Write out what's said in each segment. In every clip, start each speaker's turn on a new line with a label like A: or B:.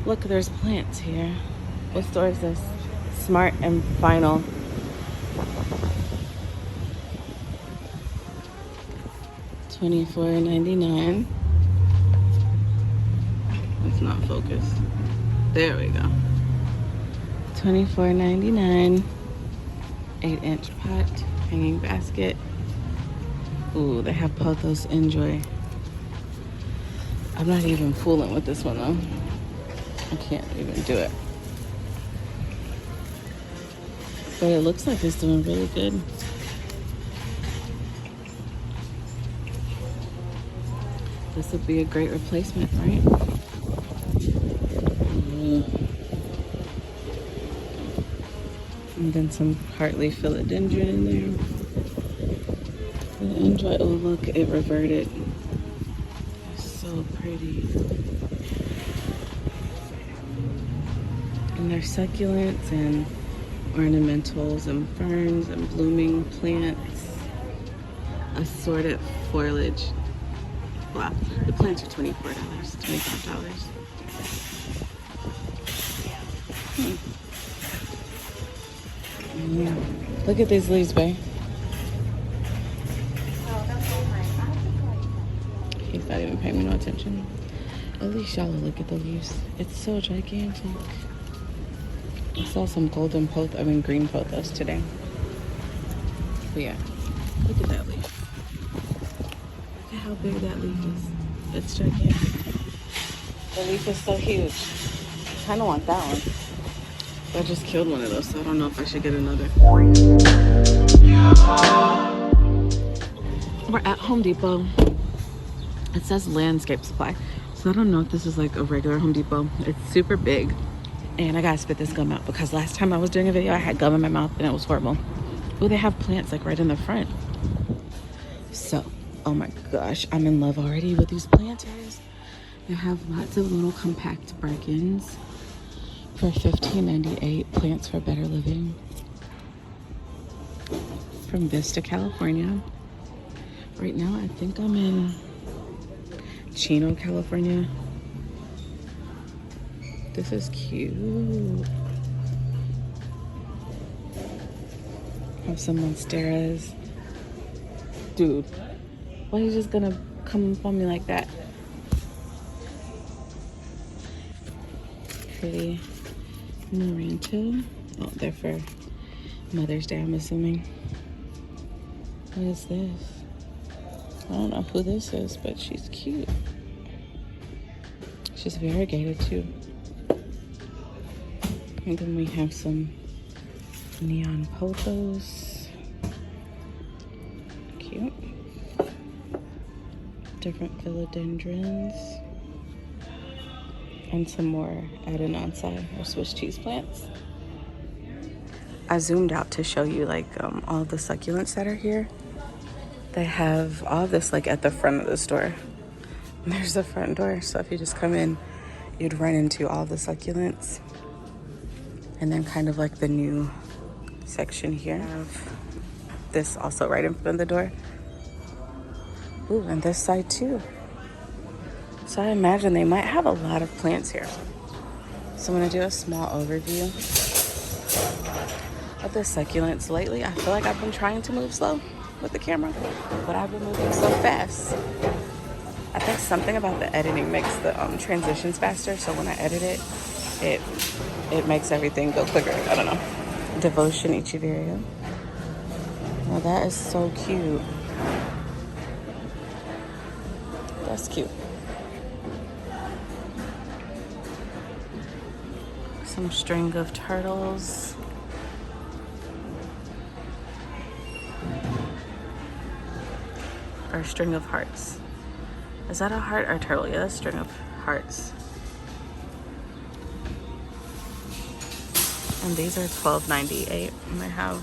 A: Look, there's plants here. What store is this? Smart and Final. $24.99. It's not focused. There we go. $24.99. 8-inch pot, hanging basket. Ooh, they have Pothos Njoy. I'm not even fooling with this one though. I can't even do it. But it looks like it's doing really good. This would be a great replacement, right? And then some heartleaf philodendron in there. Enjoy. Oh look, it reverted. It's so pretty. And there's succulents and ornamentals and ferns and blooming plants. Assorted foliage. Wow, the plants are $24, $25. Yeah. Look at these leaves, babe. He's not even paying me no attention. At least y'all will look at the leaves. It's so gigantic. I saw some green pothos today. But yeah, look at that leaf. Look at how big that leaf is. It's gigantic. The leaf is so huge. I kind of want that one. I just killed one of those, so I don't know if I should get another. We're at Home Depot. It says landscape supply, so I don't know if this is like a regular Home Depot. It's super big, and I gotta spit this gum out because last time I was doing a video, I had gum in my mouth and it was horrible. Oh, they have plants like right in the front. So, oh my gosh, I'm in love already with these planters. They have lots of little compact brackens for $15.98. Plants for Better Living. From Vista, California. Right now, I think I'm in Chino, California. This is cute. Have some monsteras. Dude, why are you just gonna come up on me like that? Pretty Maranta. Oh, they're for Mother's Day, I'm assuming. What is this? I don't know who this is, but she's cute. She's variegated too. And then we have some neon pothos. Cute. Different philodendrons. And some more adenonsi or Swiss cheese plants. I zoomed out to show you like all the succulents that are here. They have all of this like at the front of the store. There's the front door, so if you just come in, you'd run into all the succulents. And then kind of like the new section here. I have this also right in front of the door. Ooh, and this side too. So I imagine they might have a lot of plants here. So I'm gonna do a small overview of the succulents. Lately, I feel like I've been trying to move slow with the camera, but I've been moving so fast. I think something about the editing makes the transitions faster, so when I edit it, it makes everything go quicker. I don't know. Devotion Echeveria. Now that is so cute. That's cute. Some string of turtles. Or string of hearts. Is that a heart or a turtle? Yeah, that's string of hearts. And these are $12.98. And they have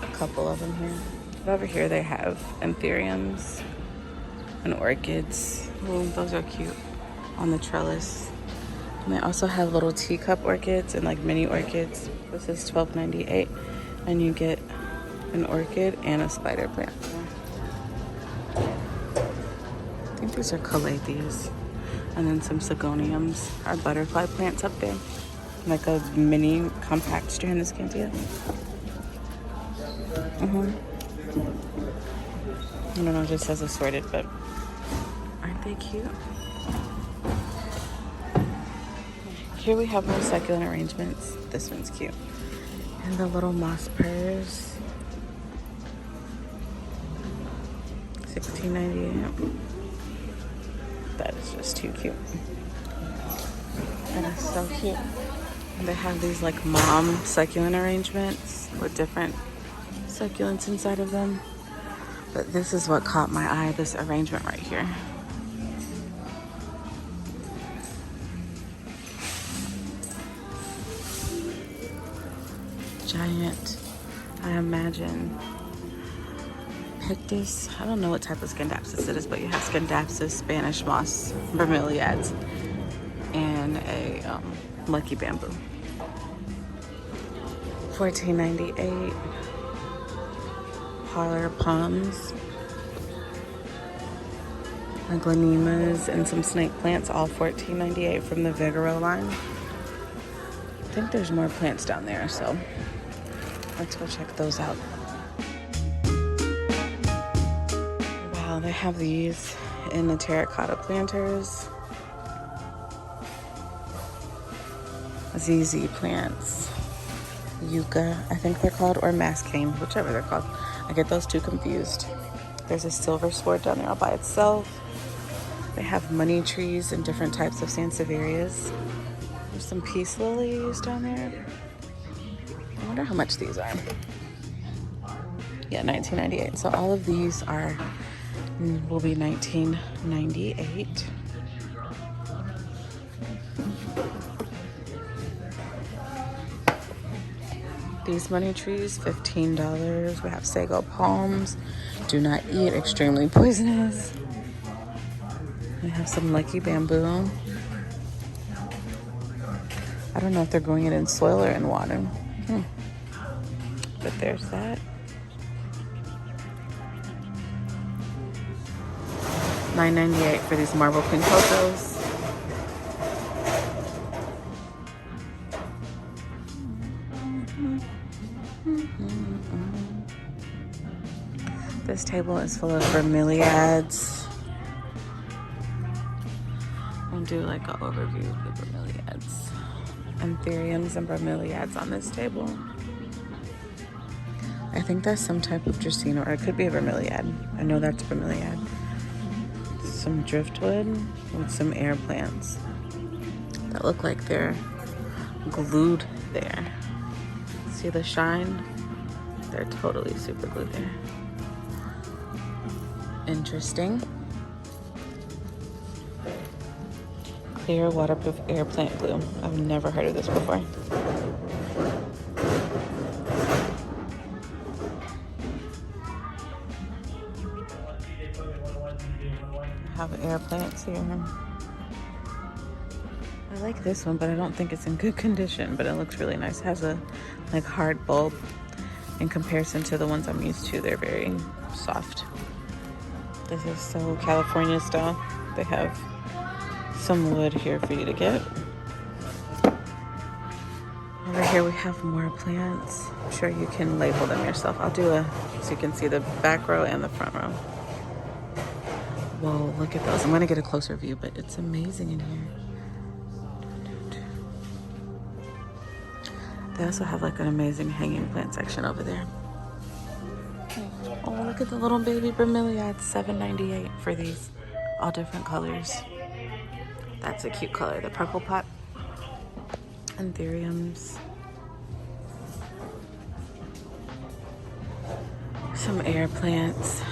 A: a couple of them here. But over here they have anthuriums and orchids. Ooh, those are cute on the trellis. And they also have little teacup orchids and like mini orchids. This is $12.98, and you get an orchid and a spider plant. I think these are calatheas. And then some sigoniums or butterfly plants up there. Like a mini compact strand of scantia. I don't know, it just says assorted, but aren't they cute? Here we have more succulent arrangements. This one's cute. And the little moss purrs. $16.98. That is just too cute. That is so cute. And they have these like mom succulent arrangements with different succulents inside of them. But this is what caught my eye, this arrangement right here. Giant, I imagine, Pictus. I don't know what type of Scindapsus it is, but you have Scindapsus, Spanish moss, bromeliads, and a lucky bamboo. $14.98. Parlor palms, aglaonemas, and some snake plants, all $14.98 from the Vigoro line. I think there's more plants down there, so let's go check those out. Wow, they have these in the terracotta planters. ZZ plants. Yucca, I think they're called, or mascane, whichever they're called. I get those two confused. There's a silver sword down there all by itself. They have money trees and different types of sansevierias. There's some peace lilies down there. I wonder how much these are. Yeah, $19.98. So all of these will be $19.98. These money trees, $15. We have sago palms. Do not eat, extremely poisonous. We have some lucky bamboo. I don't know if they're growing it in soil or in water. But there's that. $9.98 for these marble pink Pothos. This table is full of bromeliads. I'll do like an overview of the bromeliads. Anthuriums and bromeliads on this table. I think that's some type of Dracaena, or it could be a bromeliad. I know that's a bromeliad. Some driftwood with some air plants that look like they're glued there. See the shine? They're totally super glued there. Interesting. Clear waterproof air plant glue. I've never heard of this before. I have air plants here. I like this one, but I don't think it's in good condition, but it looks really nice. It has a like hard bulb in comparison to the ones I'm used to. They're very soft. This is so California style. They have some wood here for you to get. Over here we have more plants. I'm sure you can label them yourself. I'll do so you can see the back row and the front row. Whoa, look at those. I'm gonna get a closer view, but it's amazing in here. They also have like an amazing hanging plant section over there. Oh, look at the little baby bromeliads, $7.98 for these. All different colors. That's a cute color, the purple pot. Anthuriums. Some air plants.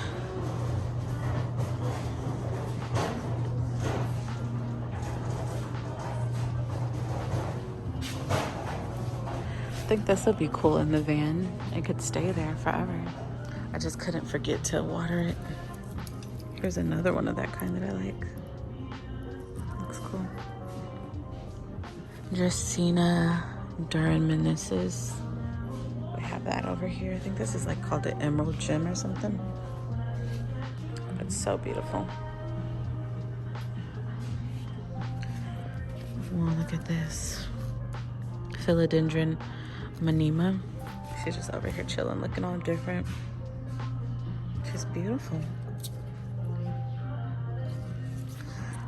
A: I think this would be cool in the van. It could stay there forever. I just couldn't forget to water it. Here's another one of that kind that I like. Looks cool. Dracaena duraminicis. We have that over here. I think this is like called the Emerald Gem or something. It's so beautiful. Oh, look at this. Philodendron Manema. She's just over here chilling, looking all different. She's beautiful.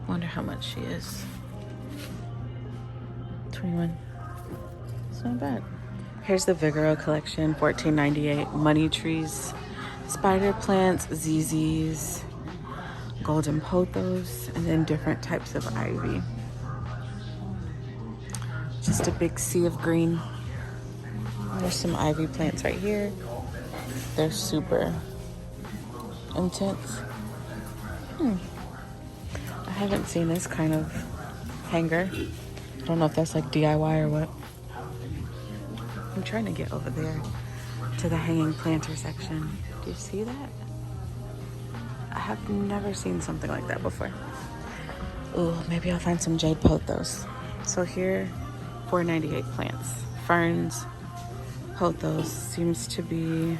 A: Wonder how much she is. 21. It's not bad. Here's the Vigoro collection, $14.98. Money trees, spider plants, ZZs, golden pothos, and then different types of ivy. Just a big sea of green. There's some ivy plants right here. They're super intense. I haven't seen this kind of hanger. I don't know if that's like DIY or what. I'm trying to get over there to the hanging planter section. Do you see that? I have never seen something like that before. Ooh, maybe I'll find some jade pothos. So here, $4.98 plants. Ferns, pothos seems to be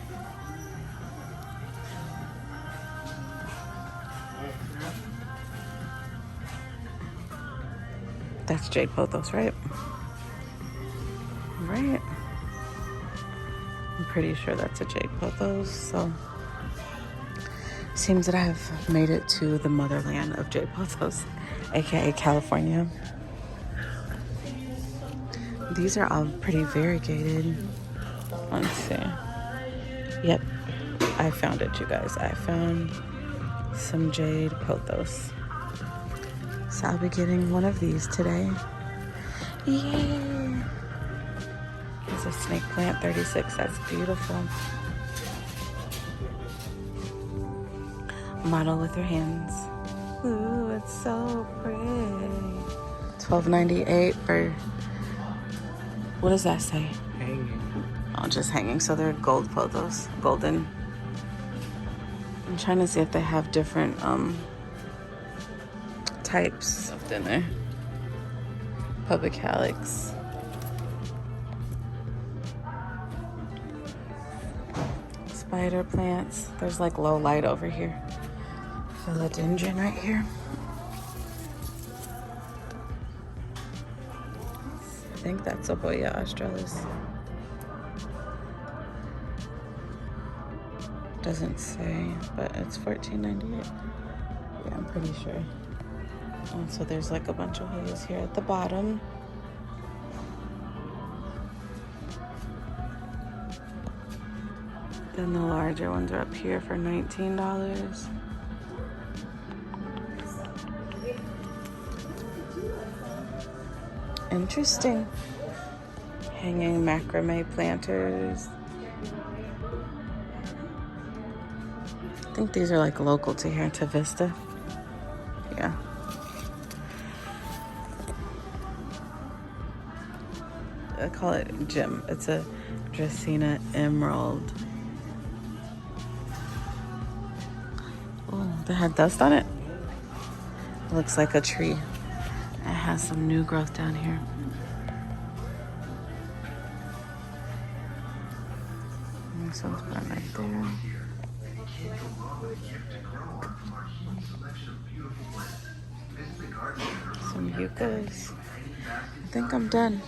A: that's jade pothos, right? Right. I'm pretty sure that's a jade pothos. So seems that I have made it to the motherland of jade pothos, aka California. These are all pretty variegated. Let's see. Yep, I found it, you guys. I found some jade pothos. So I'll be getting one of these today. Yay! It's a snake plant, 36. That's beautiful. Model with her hands. Ooh, it's so pretty. $12.98 for, what does that say?
B: Hanging.
A: Oh, just hanging. So they're gold pothos. Golden. I'm trying to see if they have different types of dinner. Public calyx. Spider plants. There's like low light over here. Philodendron right here. I think that's a Hoya australis. Doesn't say, but it's $14.98. Yeah, I'm pretty sure. Oh, so there's like a bunch of Hoyas here at the bottom. Then the larger ones are up here for $19. Interesting. Hanging macrame planters. I think these are like local to here, to Vista. Yeah. I call it gem. It's a Dracaena emerald. Oh, that had dust on it. It looks like a tree. It has some new growth down here. This one's put right there. Some yuccas. I think I'm done.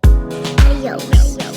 C: Hoyas.